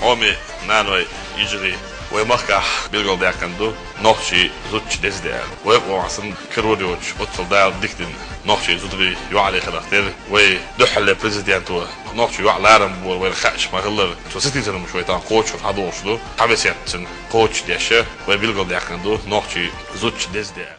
عمي نانوي يجري ويمخح بيلقوا ده كندو نوحشي زوتش دزدال ويبقوا عصن كروديوش أطفال دال ديكتن نوحشي زودري يوعلي خلاختير ويدحل بريزيدنتو نوحشي يوعلى عرم ويرخش ما غلر تو سيتيزن مش ويتان كوتش وحضوش دو حبس يتن كوتش ديشه ويبيلقوا ده كندو نوحشي زوتش دزدال.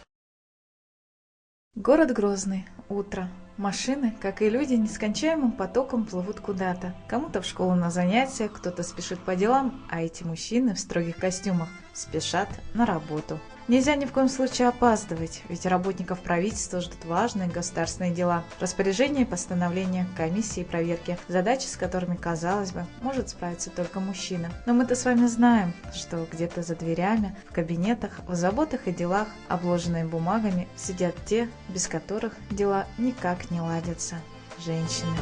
Город Грозный. Утро. Машины, как и люди, нескончаемым потоком плывут куда-то. Кому-то в школу на занятия, кто-то спешит по делам, а эти мужчины в строгих костюмах спешат на работу. Нельзя ни в коем случае опаздывать, ведь работников правительства ждут важные государственные дела, распоряжения, постановления, комиссии и проверки, задачи, с которыми, казалось бы, может справиться только мужчина. Но мы-то с вами знаем, что где-то за дверями, в кабинетах, в заботах и делах, обложенные бумагами, сидят те, без которых дела никак не ладятся – женщины.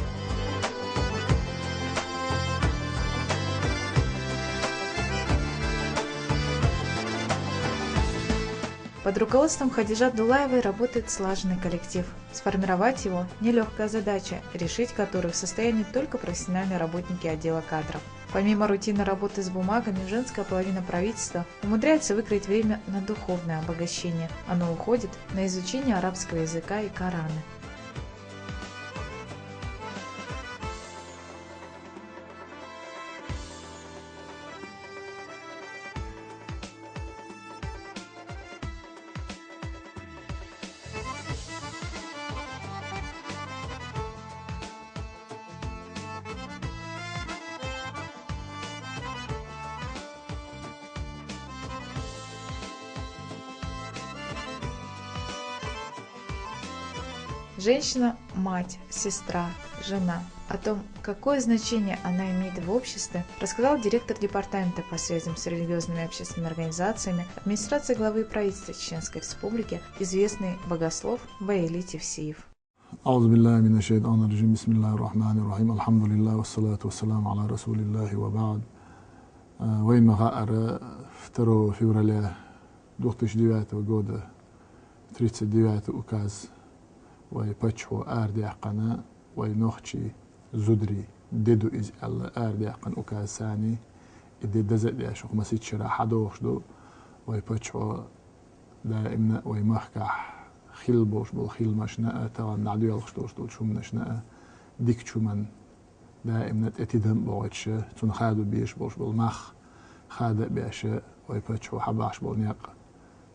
Под руководством Хадижа Дулаевой работает слаженный коллектив. Сформировать его – нелегкая задача, решить которую в состоянии только профессиональные работники отдела кадров. Помимо рутинной работы с бумагами, женская половина правительства умудряется выкроить время на духовное обогащение. Оно уходит на изучение арабского языка и Корана. Женщина – мать, сестра, жена. О том, какое значение она имеет в обществе, рассказал директор департамента по связям с религиозными и общественными организациями администрации главы правительства Чеченской Республики, известный богослов Баили Тевсиев. أعوذ بالله من الشيطان الرجيم بسم الله الرحمن الرحيم الحمد لله والصلاة والسلام على رسول الله وبعد وين مغار второго февраля 2009 года 39 указ وي باتشو آردي عقنا وي نوخشي زدري ديدو إز الله آردي عقن أكاز ثاني إدي دزق دي أشوق مسيد شرا حدوخش دو وي باتشو دائمنا وي مخكح خيل بوش بول خيل مشناء تغن نعدو يلخش دوش دول شو منشناء ديك شو من دائمنا اتدهم بوغتش تون خادو بيش بوش بول مخ خادق بيش وي باتشو حباش بول نيق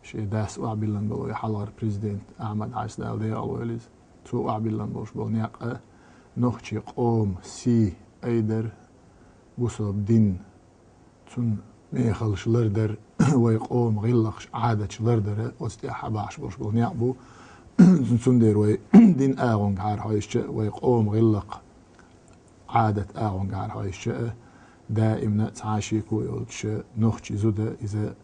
شيء داس وعبيلن بلو حلار بريزيدنت أحمد عيس داودي ألويلز تو وعبيلن بوش بلنياق نوخشي قوم سي أيدر بوصل دين تون ميخلش لردر ويقوم غيلخش عادش لردر وستي حباش بوش بلنياق بو تون دير وي دين آغون قار هايش ويقوم غيلق عادة آغون قار هايش دائما تعاشيكو يولش نوخشي زودة إذا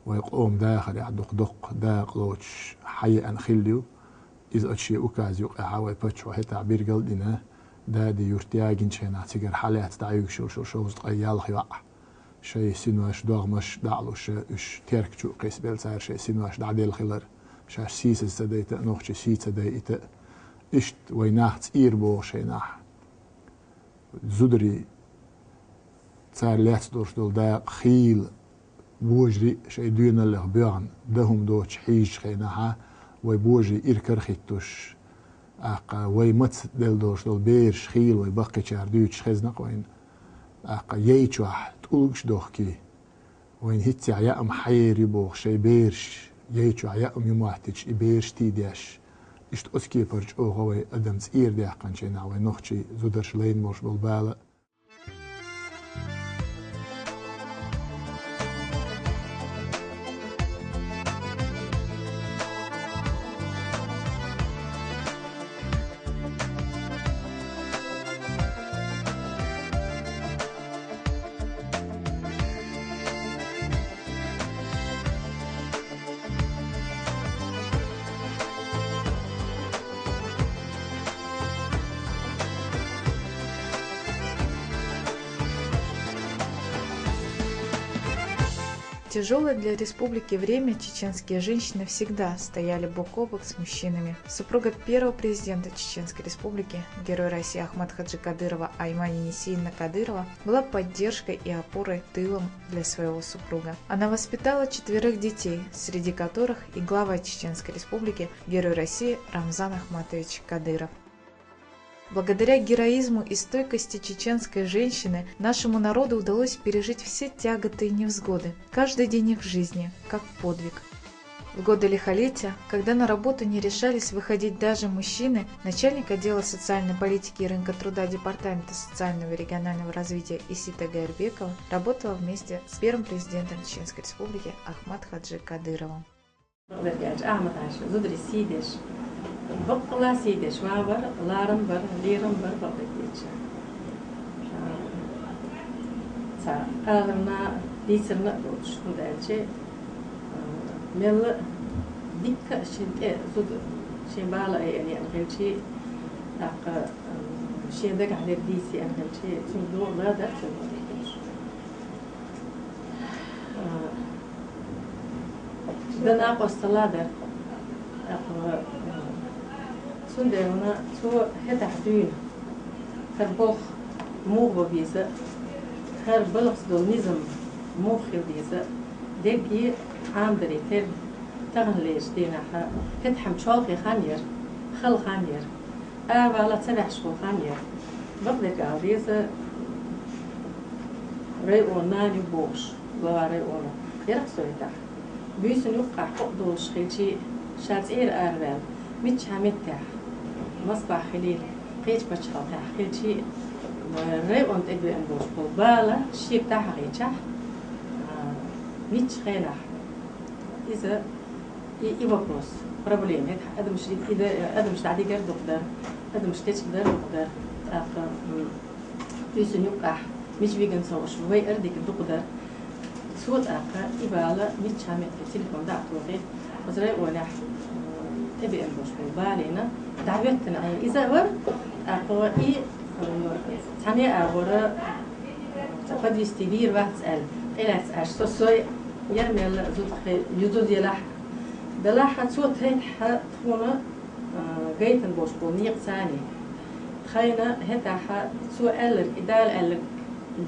ويقوم داخل يعدق دق داقلوش حي أن خليو إذا أشي أكاز يقع ويبتشو هي تعبير قلدنا دادي يرتياجين شيء نعتقر حالات تعيق شو قيال خيوع شيء سنواش دغمش دعلوش إش ترك شو قيس بيلسار شيء سنواش دعديل خلر شاش سيس سديت نوخش سيس سديت إشت ويناحت إيربو شيء ناح زدري صار لات دورش دول داق خيل بوجري شيء دينا اللي بيان دهم دوتش حيج خيناها ويبوجري إركر خيتوش أقا ويمت دل دوش دل بيرش خيل ويبقي شهر دوتش خزنق وين أقا ييتشوح تقولش دوخكي وين هيتي عيام حيري بوخ شيء بيرش ييتشو عيام يموحتش بيرش تيديش إشت أسكي برج أوغوي أدمز إير ديحقن شينا وين نوخشي زودرش لين موش بالبالة тяжелое для республики время чеченские женщины всегда стояли бок о бок с мужчинами. Супруга первого президента Чеченской республики, герой России Ахмад Хаджи Кадырова Аймани Несиевна Кадырова, была поддержкой и опорой тылом для своего супруга. Она воспитала 4 детей, среди которых и глава Чеченской республики, герой России Рамзан Ахматович Кадыров. Благодаря героизму и стойкости чеченской женщины нашему народу удалось пережить все тяготы и невзгоды, каждый день их жизни, как подвиг. В годы лихолетия, когда на работу не решались выходить даже мужчины, начальник отдела социальной политики и рынка труда Департамента социального и регионального развития Исита Гайрбекова работала вместе с первым президентом Чеченской республики Ахмад Хаджи Кадыровым. Бақла сейдеш бар, ларым бар, лерым бар, бақытечі. Ағырна, дейсірні ұшқында әлче, мелі дикка шен бала әңгелче, шендік әлер дейсі әңгелче, түсінді оғла да түсінді. Дына қосталадыр. Сundevna så heter dyn her boh movo visa her balsdonizm moh visa degi عامدري تر تغليش دينها تتحم شالقي خانير خل خانير ولا تسبح شغل خانير بقدر قاعديزة ريونا يبوش لا ريونا يرقصوا يتاح بيسن يوقع قدوش خيشي شاتير أربال مش همتاح مصباح خليل قيش بشخل تاح خيشي ريون تبي أنبوش بالبالة شيب تاح خيشة مش خيناح إذا يبقص проблем هذا مش إذا هذا مش تعدي جرد قدر هذا مش تيجي قدر قدر آخر بيسن يوقع مش بيجن صوش وي أردك قدر صوت آخر يبالا مش همت التليفون ده توقي وزرع ولا تبي أنبوش بالبالينا دعوتنا إذا ور آخر إيه ثانية آخر قد يستبير واتسأل إلى تسأل سوي يرمي زود يزود يلاح دلاحة صوت هيك تكون جيت نبوش بونيق ثاني خينا هتا ح سؤال إدال قال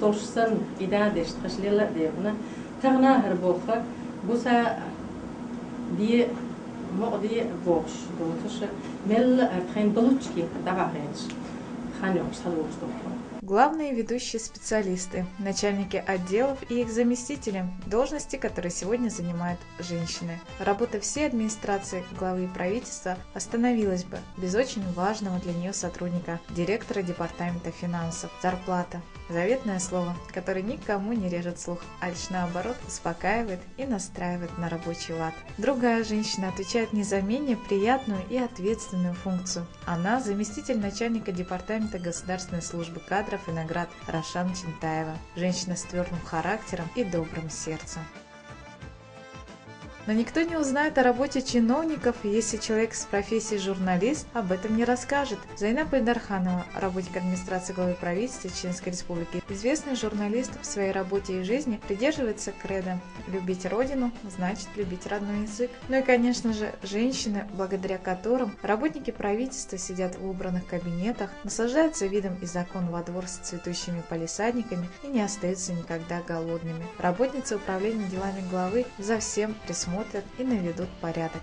دولش سن إدال ديش تخشليلا ديرنا تغنا هربوخة بوسا دي مقدي بوش دوتش مل تخين دولشكي دعا هينش خانيوش هالوش دوخة. Главные ведущие специалисты, начальники отделов и их заместители, должности, которые сегодня занимают женщины. Работа всей администрации главы правительства остановилась бы без очень важного для нее сотрудника, директора департамента финансов. Зарплата – заветное слово, которое никому не режет слух, а лишь наоборот успокаивает и настраивает на рабочий лад. Другая женщина отвечает не за менее приятную и ответственную функцию. Она заместитель начальника департамента государственной службы кадров и наград Рашан Чинтаева, женщина с твердым характером и добрым сердцем. Но никто не узнает о работе чиновников, если человек с профессией журналист об этом не расскажет. Зайнаб Эльдарханова, работник администрации главы правительства Чеченской Республики, известный журналист в своей работе и жизни, придерживается кредо «любить родину значит любить родной язык». Ну и, конечно же, женщины, благодаря которым работники правительства сидят в убранных кабинетах, наслаждаются видом из окон во двор с цветущими палисадниками и не остаются никогда голодными. Работницы управления делами главы за всем присмотрят и наведут порядок.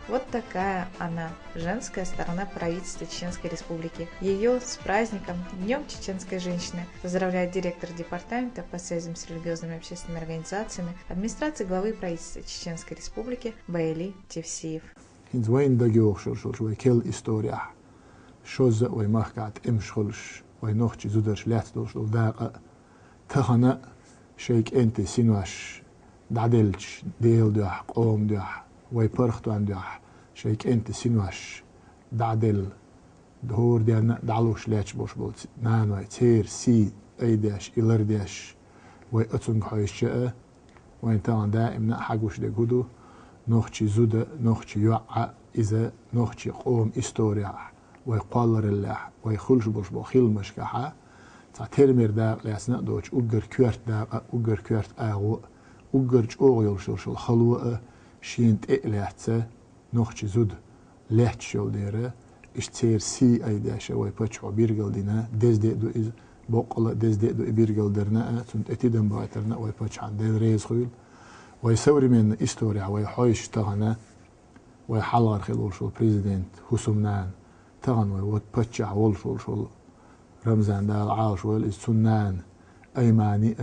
Вот такая она, женская сторона правительства Чеченской Республики. Ее с праздником, Днем чеченской женщины, поздравляет директор департамента по связям с религиозными и общественными организациями администрации главы правительства Чеченской Республики Баэли Тевсиев. دعدلش ديل دوح قوم دوح ويبرختوان دوح شيك انت سينواش دعدل دهور ديالنا دعلوش لاتش بوش بولت نانوي تير سي ايداش إلرداش ويأتسنق حويشة وين تان دائما حقوش دقودو نوخشي زودة نوخشي يوعى إذا نوخشي قوم إستوريا ويقالر الله ويخلش بوش بو خيل مشكحة تا تيرمير داق لاسنا دوش أقر كوارت داق أقر كوارت آغو وقرج أوغيل شو خلوة شين تقلعتها نوخش زود لحت شو ديره اشتير سي أي داشة وي بتشو بيرجل دينا دز دو إز بقلة دز دو بيرجل درنا تنت اتيدن بايترنا وي بتش عن دل ريز خيل وي سوري من استوريا وي حويش تغنى وي حلغر خلول شو بريزيدنت حسومنان تغن وي بتش عول شو رمزان دال عاش ويل السنان أيماني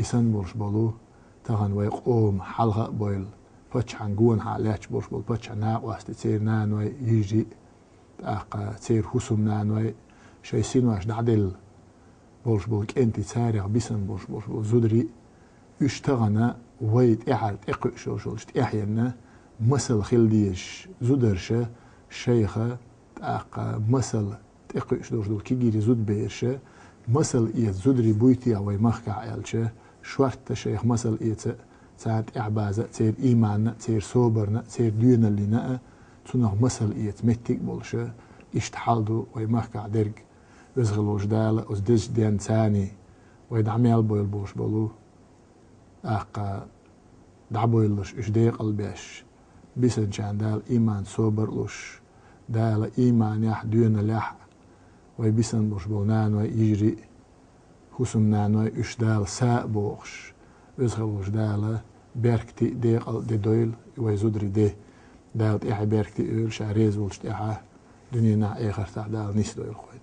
إسان برش بلو تغن ويقوم حلقة بويل بتش عن جون حالاتش برش بول بتش عن ناقوست تصير نان وي يجي تاق تصير حسوم نان وي شايسين واش دعدل برش بولك أنت تسارع بيسن برش بول زودري يشتغنا ويت إحرت إقو شو إحيانا مسل خلديش زودرشة شيخة تاق مسل تقيش دول كيجي زود بيرشة مثل إيه زودري بويتي أو يمخع يالشة شوارت شيخ مثل إيه ساعة إعبازة تصير إيماننا تصير صوبرنا تصير دينا اللي نقى تنه مثل إيه متك بولشة إشتحالدو ويمخع درج وزغلوش دالة وزدش ديان ثاني ويدعميال بويل بوش بولو أقا دعبويلش إشدي قلبيش بيسن شان دال إيمان صوبرلوش دال إيمان يح دينا لح ويبيسن بوش بولنان ويجري حسومنان ويشدال ساء بوخش ويزغلوش دال بيركتي ديقل دي دويل ويزودري دي دالت إحي بيركتي إول شعريز ولشت إحا دنيا نا إيخر تاع دال نيس دويل خويد